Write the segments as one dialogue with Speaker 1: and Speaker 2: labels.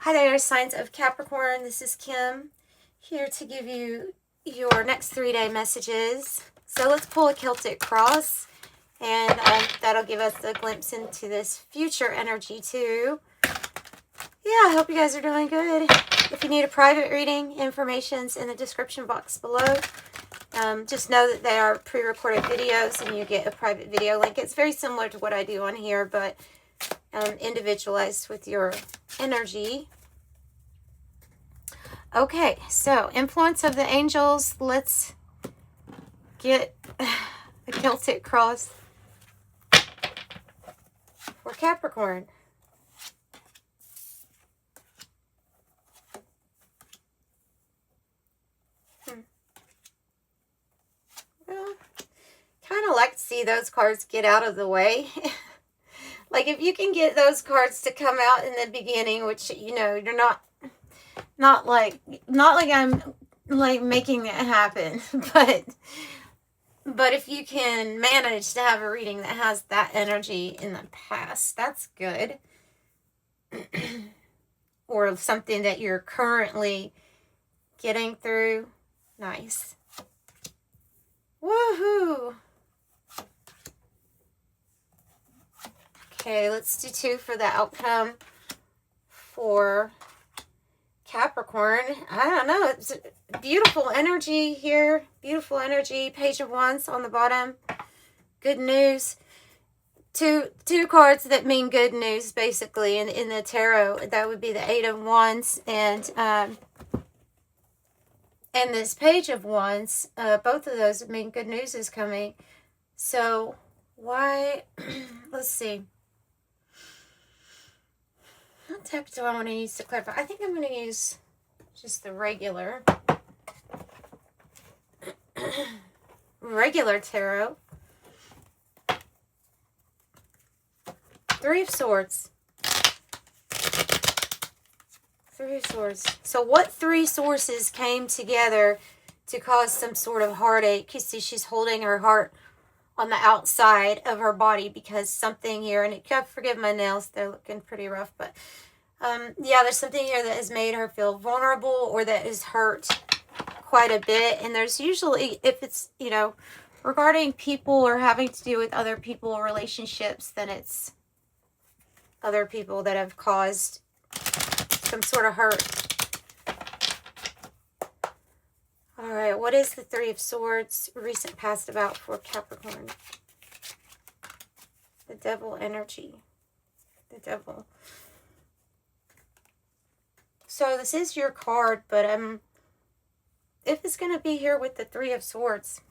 Speaker 1: Hi there, signs of Capricorn. This is Kim, here to give you your next 3-day messages. So let's pull a Celtic cross, and that'll give us a glimpse into this future energy too. Yeah, I hope you guys are doing good. If you need a private reading, information's in the description box below. Just know that they are pre-recorded videos and you get a private video link. It's very similar to what I do on here, but individualized with your energy. Okay, so influence of the angels. Let's get a Celtic cross for Capricorn. Well, kind of like to see those cards get out of the way. Like if you can get those cards to come out in the beginning, which, you know, you're not like I'm like making it happen, but if you can manage to have a reading that has that energy in the past, that's good. Or something that you're currently getting through. Nice. Woohoo! Okay, let's do 2 for the outcome for Capricorn. I don't know. It's beautiful energy here. Beautiful energy. Page of Wands on the bottom. Good news. Two cards that mean good news, basically, in the tarot. That would be the 8 of Wands and this Page of Wands. Both of those mean good news is coming. So, why? Let's see. What type do I want to use to clarify? I think I'm going to use just the regular tarot. 3 of Swords. 3 of Swords. So what 3 sources came together to cause some sort of heartache? You see she's holding her heart on the outside of her body because something here, and forgive my nails, they're looking pretty rough, but yeah, there's something here that has made her feel vulnerable or that has hurt quite a bit. And there's usually, if it's, you know, regarding people or having to do with other people or relationships, then it's other people that have caused some sort of hurt. All right, what is the 3 of Swords recent past about for Capricorn? The Devil energy. The Devil. So this is your card, but if it's going to be here with the 3 of Swords,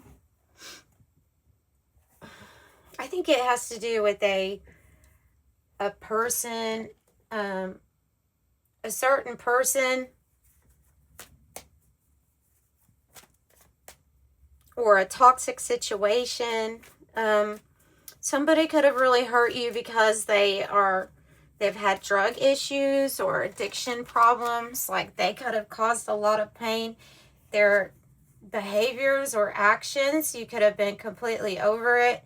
Speaker 1: I think it has to do with a person, a certain person, or a toxic situation. Somebody could have really hurt you because they've had drug issues or addiction problems. Like they could have caused a lot of pain. Their behaviors or actions, you could have been completely over it.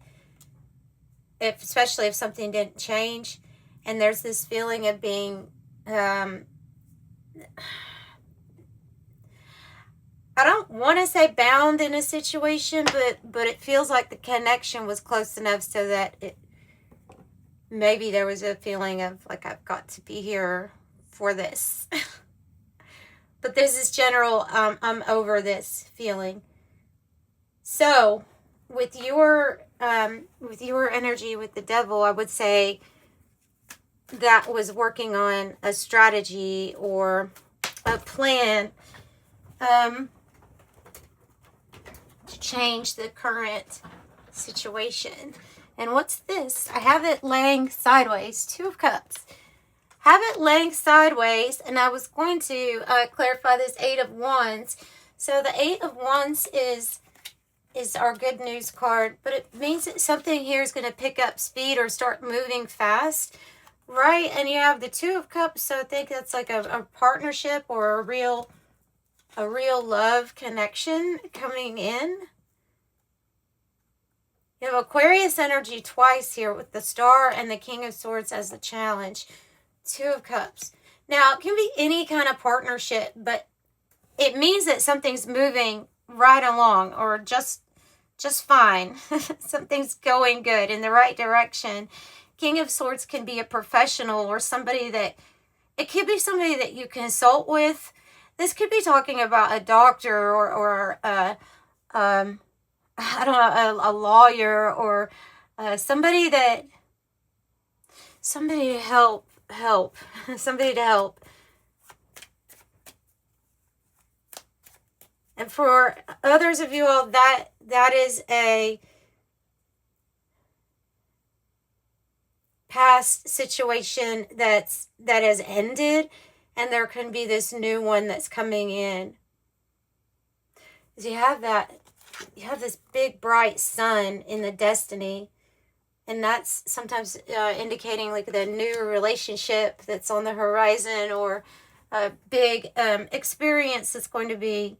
Speaker 1: Especially if something didn't change. And there's this feeling of being, I don't want to say bound in a situation, but it feels like the connection was close enough so that maybe there was a feeling of like, I've got to be here for this. But there's this general, I'm over this feeling. So with your energy with the Devil, I would say that was working on a strategy or a plan to change the current situation. And what's this? I have it laying sideways. 2 of Cups. Have it laying sideways, and I was going to clarify this 8 of Wands. So the 8 of Wands is our good news card, but it means that something here is going to pick up speed or start moving fast, right? And you have the 2 of Cups, so I think that's like a partnership or a real love connection coming in. You have Aquarius energy twice here with the Star and the King of Swords as the challenge. 2 of Cups. Now, it can be any kind of partnership, but it means that something's moving right along, or just fine. Something's going good in the right direction. King of Swords can be a professional, or somebody that, it could be somebody that you consult with. This could be talking about a doctor, or I don't know, a lawyer, or somebody to help, somebody to help. And for others of you all, that is a past situation that has ended, and there can be this new one that's coming in. You have this big bright sun in the destiny, and that's sometimes indicating like the new relationship that's on the horizon, or a big experience that's going to be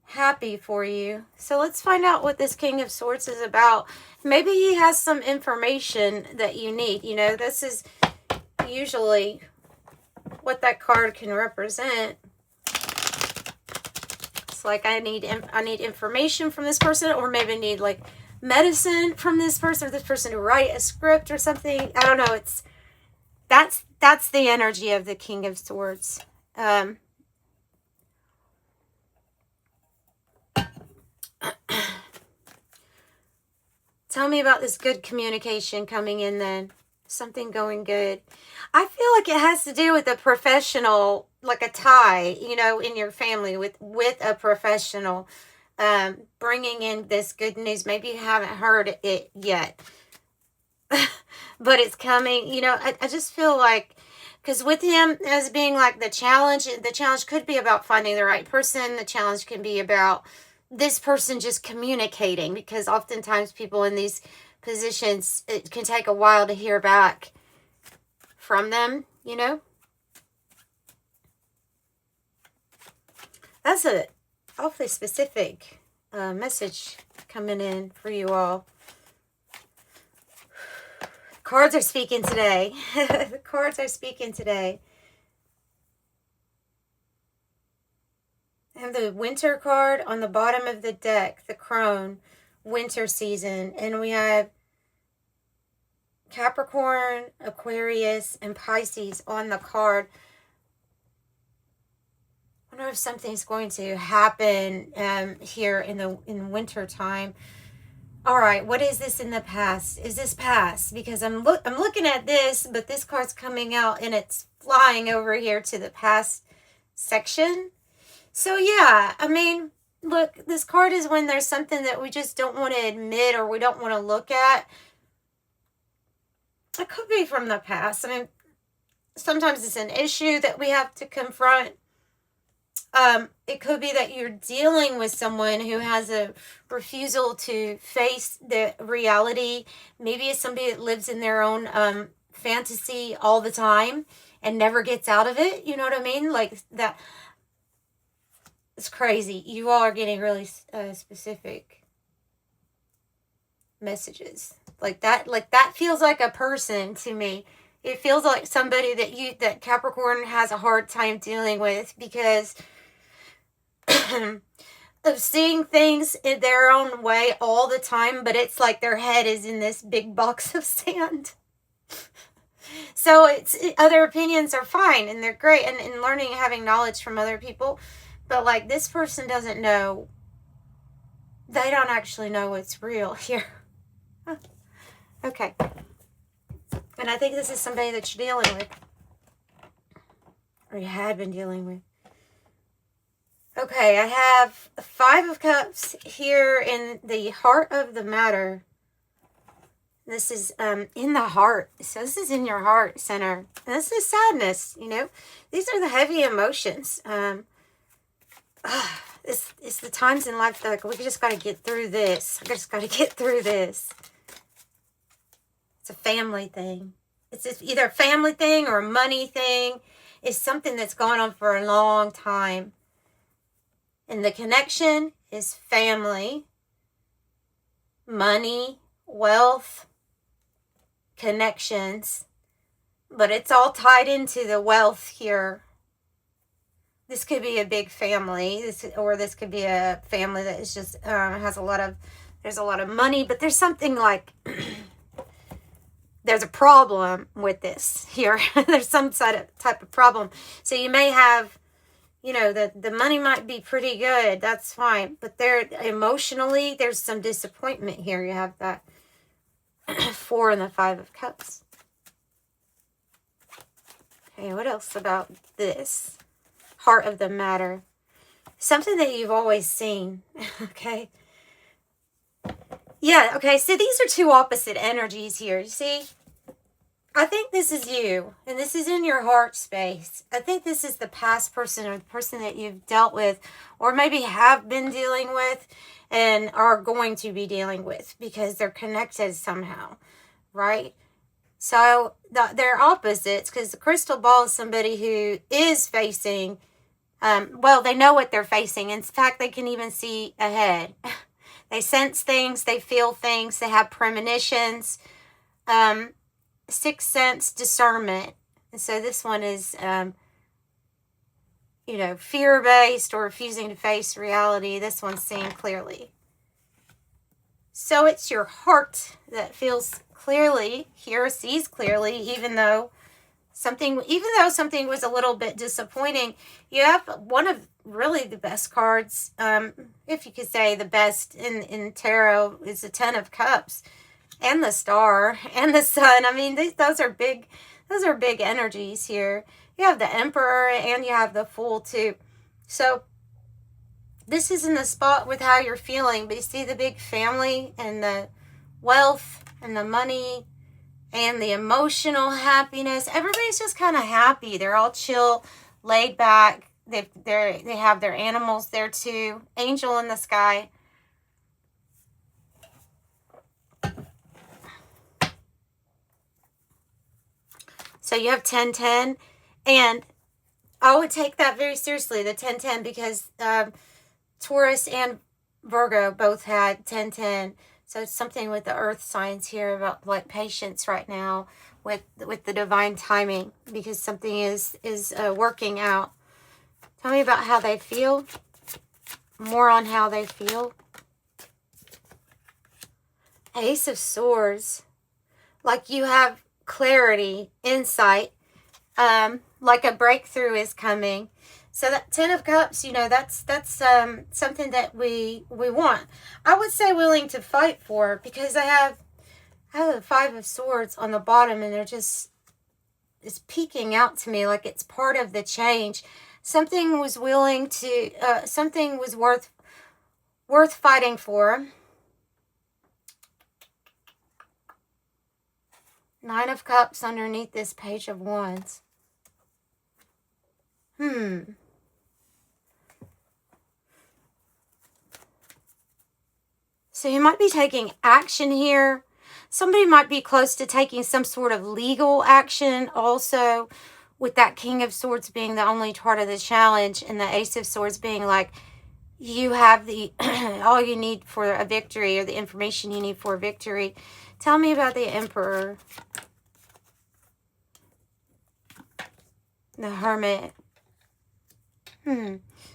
Speaker 1: happy for you. So let's find out what this King of Swords is about. Maybe he has some information that you need. You know, this is usually what that card can represent. It's like I need information from this person, or maybe need like medicine from this person, or this person to write a script or something. I don't know. That's the energy of the King of Swords. Tell me about this good communication coming in then. Something going good. I feel like it has to do with a professional, like a tie, you know, in your family with a professional, bringing in this good news. Maybe you haven't heard it yet, but it's coming. You know, I just feel like, because with him as being like the challenge could be about finding the right person. The challenge can be about this person just communicating, because oftentimes people in these positions, it can take a while to hear back from them, you know. That's a awfully specific message coming in for you all. Cards are speaking today. The cards are speaking today. I have the winter card on the bottom of the deck, the crone, winter season. And we have Capricorn, Aquarius, and Pisces on the card. I wonder if something's going to happen here in winter time. All right, what is this in the past? Is this past? Because I'm looking at this, but this card's coming out and it's flying over here to the past section. So yeah, I mean, look, this card is when there's something that we just don't want to admit, or we don't want to look at. It could be from the past. I mean, sometimes it's an issue that we have to confront. It could be that you're dealing with someone who has a refusal to face the reality. Maybe it's somebody that lives in their own fantasy all the time and never gets out of it. You know what I mean? Like that. It's crazy. You all are getting really specific messages. Like that feels like a person to me. It feels like somebody that Capricorn has a hard time dealing with, because of seeing things in their own way all the time, but it's like their head is in this big box of sand. So other opinions are fine and they're great, and learning and having knowledge from other people. But like this person doesn't know, they don't actually know what's real here. Okay. And I think this is somebody that you're dealing with, or you had been dealing with. Okay, I have 5 of Cups here in the heart of the matter. This is in the heart. So this is in your heart center. And this is sadness, you know. These are the heavy emotions. It's the times in life that like, we just got to get through this. I just got to get through this. It's a family thing. It's either a family thing or a money thing. It's something that's gone on for a long time. And the connection is family, money, wealth, connections. But it's all tied into the wealth here. This could be a big family, or this could be a family that is just has a lot of, there's a lot of money, but there's something like there's a problem with this here. There's some type of problem. So you may have, you know, the money might be pretty good. That's fine. But there, emotionally, there's some disappointment here. You have that 4 and the 5 of Cups. Okay, what else about this? Heart of the matter. Something that you've always seen. Okay. Yeah, okay, so these are two opposite energies here, you see? I think this is you, and this is in your heart space. I think this is the past person, or the person that you've dealt with, or maybe have been dealing with, and are going to be dealing with, because they're connected somehow, right? So they're opposites, because the crystal ball is somebody who is facing, well, they know what they're facing. In fact, they can even see ahead. They sense things, they feel things, they have premonitions, sixth sense, discernment. And so this one is, you know, fear-based or refusing to face reality. This one's seeing clearly. So it's your heart that feels clearly here, sees clearly, even though something was a little bit disappointing. You have one of really the best cards, if you could say the best in tarot, is the 10 of Cups, and the Star, and the Sun. I mean, those are big energies here. You have the Emperor, and you have the Fool too. So this is in the spot with how you're feeling, but you see the big family, and the wealth, and the money, and the emotional happiness. Everybody's just kind of happy. They're all chill, laid back. They have their animals there too. Angel in the sky. So you have 10-10, and I would take that very seriously, the 10-10, because Taurus and Virgo both had 10-10. So it's something with the earth signs here about like patience right now with the divine timing, because something is working out. Tell me about how they feel. More on how they feel. Ace of Swords. Like you have clarity, insight, like a breakthrough is coming. So that 10 of Cups, you know, that's something that we want. I would say willing to fight for, because I have the 5 of Swords on the bottom, and they're just, it's peeking out to me like it's part of the change. Something was willing to, something was worth fighting for. 9 of Cups underneath this Page of Wands. So you might be taking action here. Somebody might be close to taking some sort of legal action also, with that King of Swords being the only part of the challenge, and the Ace of Swords being like, you have the all you need for a victory, or the information you need for a victory. Tell me about the Emperor. The Hermit.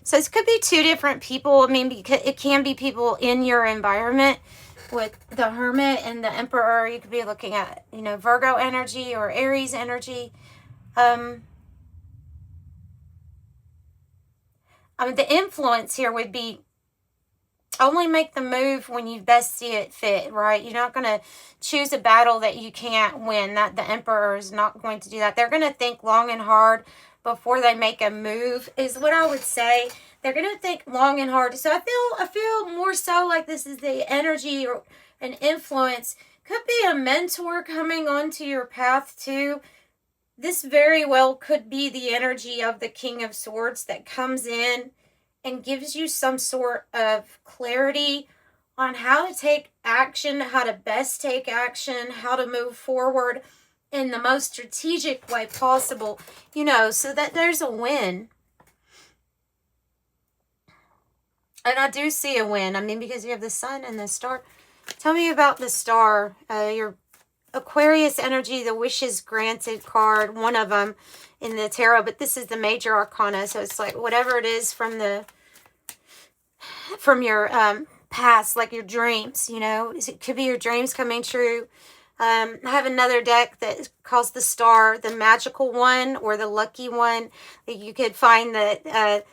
Speaker 1: So this could be two different people. I mean, because it can be people in your environment. With the Hermit and the Emperor, you could be looking at, you know, Virgo energy or Aries energy. I mean, the influence here would be only make the move when you best see it fit, right? You're not going to choose a battle that you can't win. That the Emperor is not going to do that. They're going to think long and hard before they make a move, is what I would say. They're going to think long and hard. So I feel more so like this is the energy or an influence. Could be a mentor coming onto your path too. This very well could be the energy of the King of Swords that comes in and gives you some sort of clarity on how to take action, how to best take action, how to move forward in the most strategic way possible, you know, so that there's a win. And I do see a win. I mean, because you have the Sun and the Star. Tell me about the Star. Your Aquarius energy, the wishes granted card, one of them in the tarot, but this is the major arcana, so it's like whatever it is from your past, like your dreams, you know, it could be your dreams coming true. I have another deck that calls the Star, the magical one or the lucky one. You could find that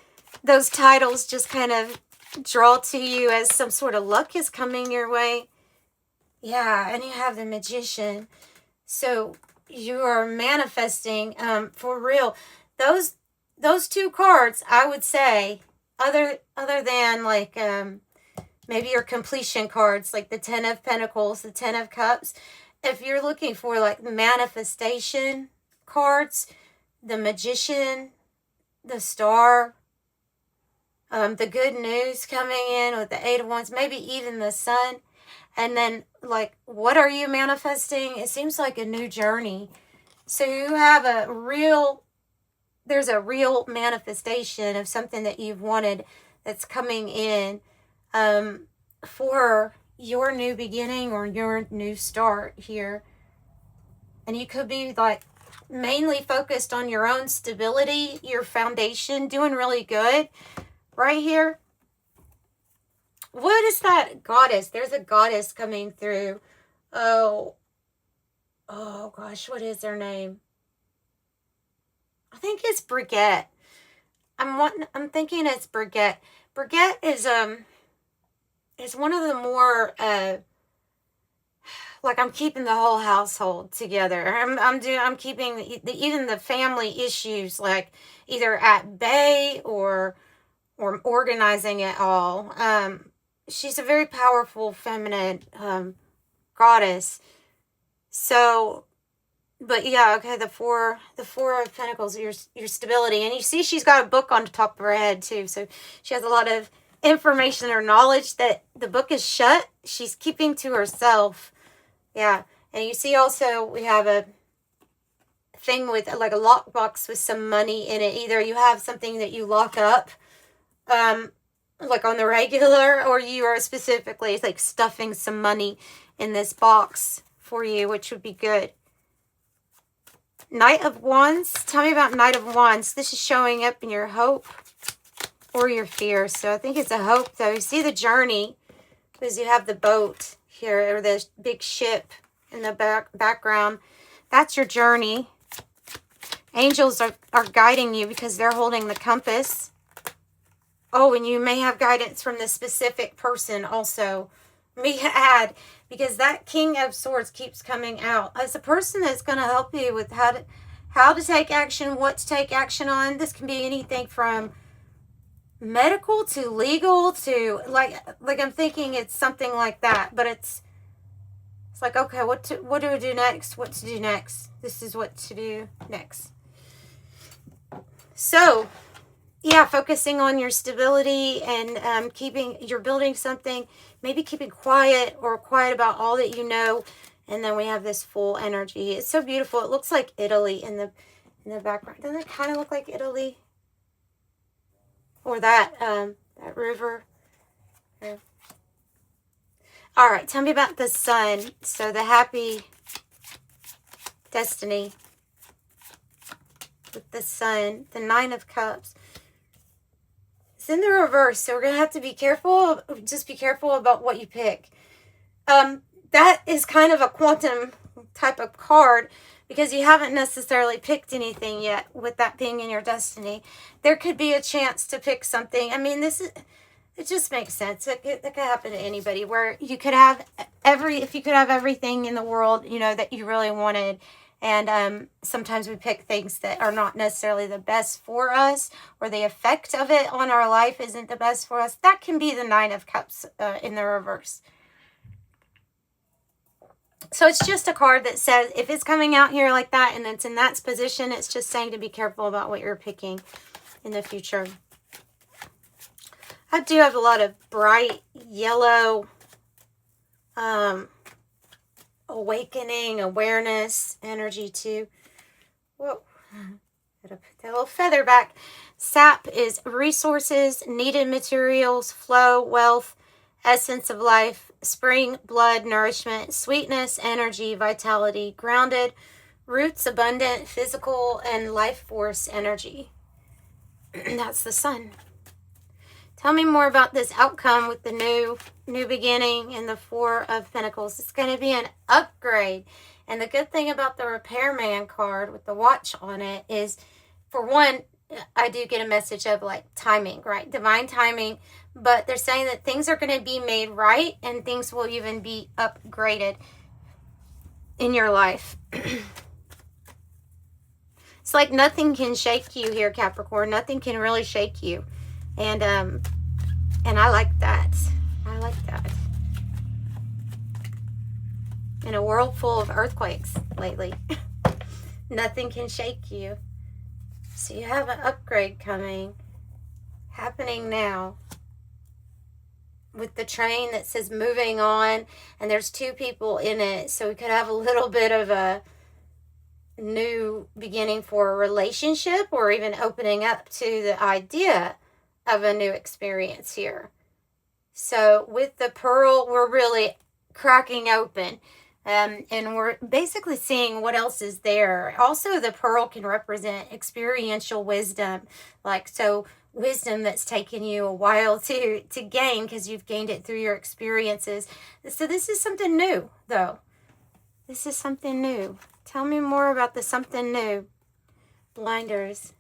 Speaker 1: those titles just kind of draw to you as some sort of luck is coming your way. Yeah, and you have the Magician. So you are manifesting for real. Those two cards, I would say, other than like maybe your completion cards, like the 10 of Pentacles, the 10 of Cups. If you're looking for like manifestation cards, the Magician, the Star, the good news coming in with the 8 of Wands, maybe even the Sun. And then, like, what are you manifesting? It seems like a new journey. So you have there's a real manifestation of something that you've wanted that's coming in for your new beginning or your new start here. And you could be, like, mainly focused on your own stability, your foundation, doing really good right here. What is that goddess? There's a goddess coming through. Oh gosh, what is her name? I think it's Brigitte. I'm thinking it's Brigitte. Brigitte is one of the more like I'm keeping the whole household together. I'm keeping even the family issues like either at bay or organizing it all. She's a very powerful feminine goddess. So, but yeah, okay, the four of Pentacles, your stability. And you see she's got a book on the top of her head too. So she has a lot of information or knowledge that the book is shut. She's keeping to herself. Yeah. And you see also we have a thing with like a lockbox with some money in it. Either you have something that you lock up, like on the regular, or you are specifically like stuffing some money in this box for you, which would be good. Knight of Wands. Tell me about Knight of Wands. This is showing up in your hope or your fear. So I think it's a hope though. You see the journey because you have the boat here or the big ship in the background. That's your journey. Angels are guiding you because they're holding the compass. Oh, and you may have guidance from the specific person also. Me add, because that King of Swords keeps coming out. As a person that's going to help you with how to take action, what to take action on. This can be anything from medical to legal to like I'm thinking it's something like that. But it's like, okay, what do we do next? What to do next? This is what to do next. So yeah, focusing on your stability and you're building something, maybe keeping quiet or quiet about all that you know. And then we have this full energy. It's so beautiful. It looks like Italy in the background. Doesn't it kind of look like Italy? Or that river. Yeah. All right, tell me about the Sun. So the happy destiny with the Sun, the 9 of Cups. In the reverse, so we're gonna have to be careful. Just be careful about what you pick. That is kind of a quantum type of card because you haven't necessarily picked anything yet. With that being in your destiny, there could be a chance to pick something. I mean, it just makes sense. It could happen to anybody. Where you could have if you could have everything in the world, you know, that you really wanted. And sometimes we pick things that are not necessarily the best for us, or the effect of it on our life isn't the best for us. That can be the 9 of Cups in the reverse. So it's just a card that says, if it's coming out here like that and it's in that position, it's just saying to be careful about what you're picking in the future. I do have a lot of bright yellow, awakening, awareness, energy too. Whoa. Gotta put that little feather back. Sap is resources, needed materials, flow, wealth, essence of life, spring, blood, nourishment, sweetness, energy, vitality, grounded, roots, abundant, physical, and life force energy. That's the sun. Tell me more about this outcome with the new beginning in the Four of Pentacles. It's going to be an upgrade. And the good thing about the Repairman card with the watch on it is, for one, I do get a message of like timing, right? Divine timing. But they're saying that things are going to be made right and things will even be upgraded in your life. It's like nothing can shake you here, Capricorn. Nothing can really shake you. And I like that. I like that. In a world full of earthquakes lately, nothing can shake you. So you have an upgrade happening now. With the train that says moving on, and there's two people in it. So we could have a little bit of a new beginning for a relationship, or even opening up to the idea of a new experience here. So with the pearl, we're really cracking open, and we're basically seeing what else is there. Also, the pearl can represent experiential wisdom, like so wisdom that's taken you a while to gain, because you've gained it through your experiences. So this is something new, though. This is something new. Tell me more about the something new. Blinders.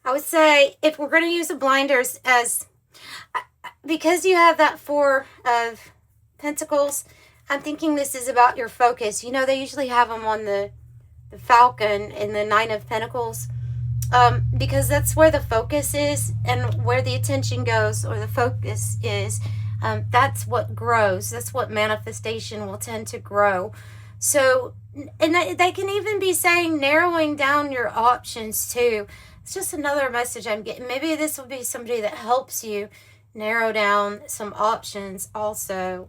Speaker 1: I would say if we're going to use the blinders as, because you have that Four of Pentacles, I'm thinking this is about your focus. You know, they usually have them on the Falcon in the Nine of Pentacles, because that's where the focus is, and where the attention goes, or the focus is, that's what grows. That's what manifestation will tend to grow. So, and they can even be saying narrowing down your options too. It's just another message I'm getting. Maybe this will be somebody that helps you narrow down some options also.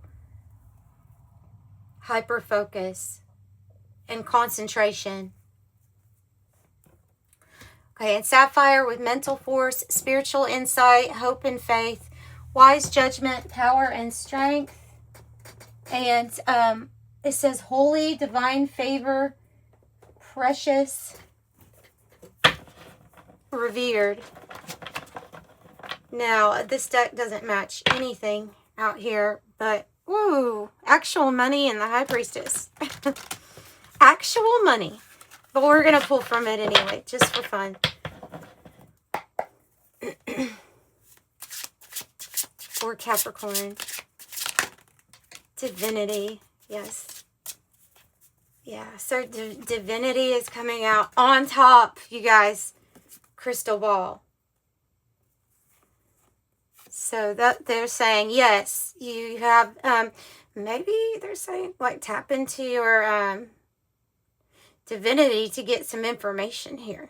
Speaker 1: Hyper focus and concentration. Okay, and Sapphire with mental force, spiritual insight, hope and faith, wise judgment, power and strength. And it says holy, divine favor, precious, revered. Now, this deck doesn't match anything out here, but ooh, actual money and the High Priestess. Actual money. But we're going to pull from it anyway, just for fun. For Capricorn. Divinity. Yes. Yeah, so divinity is coming out on top, you guys. Crystal ball. So that they're saying, yes, you have, maybe they're saying, like, tap into your divinity to get some information here.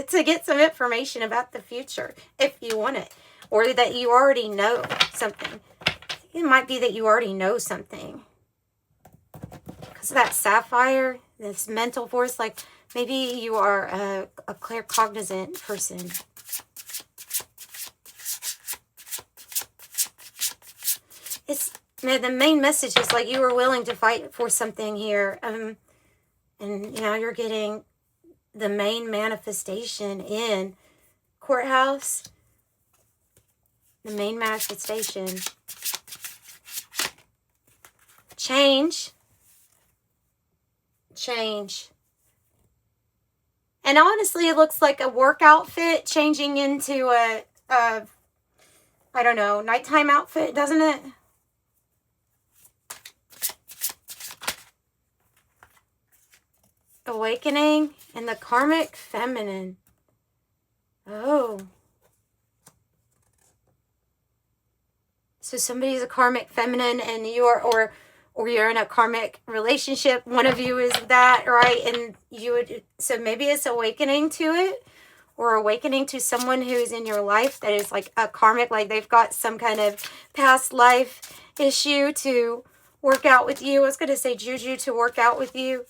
Speaker 1: To get some information about the future, if you want it. Or that you already know something. It might be that you already know something. Because of that sapphire, this mental force, like, maybe you are a claircognizant person. It's, man, the main message is like you were willing to fight for something here. And now you're getting the main manifestation in courthouse. The main manifestation. Change. And honestly, it looks like a work outfit changing into a I don't know, nighttime outfit, doesn't it? Awakening and the karmic feminine. Oh. So somebody's a karmic feminine and you are, or you're in a karmic relationship. One of you is that, right? And you would, so maybe it's awakening to it, or awakening to someone who is in your life that is like a karmic, like they've got some kind of past life issue to work out with you. I was going to say juju to work out with you.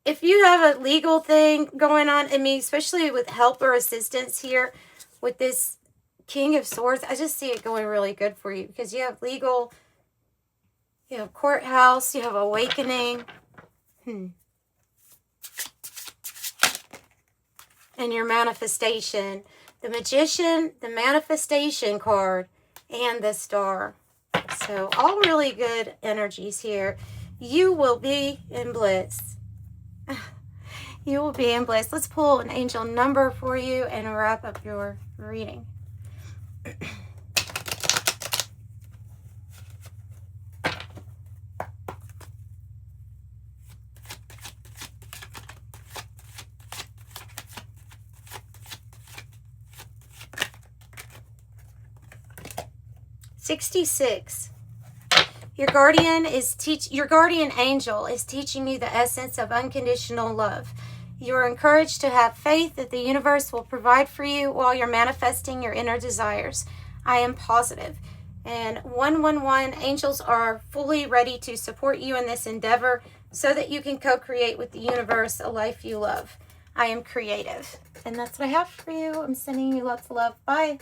Speaker 1: If you have a legal thing going on, I mean, especially with help or assistance here with this King of Swords, I just see it going really good for you because you have legal, you have courthouse, you have awakening. And your manifestation. The Magician, the manifestation card, and the Star. So all really good energies here. You will be in bliss. You will be in bliss. Let's pull an angel number for you and wrap up your reading. 66. Your guardian angel is teaching you the essence of unconditional love. You are encouraged to have faith that the universe will provide for you while you're manifesting your inner desires. I am positive. And 111, angels are fully ready to support you in this endeavor so that you can co-create with the universe a life you love. I am creative. And that's what I have for you. I'm sending you lots of love. Bye.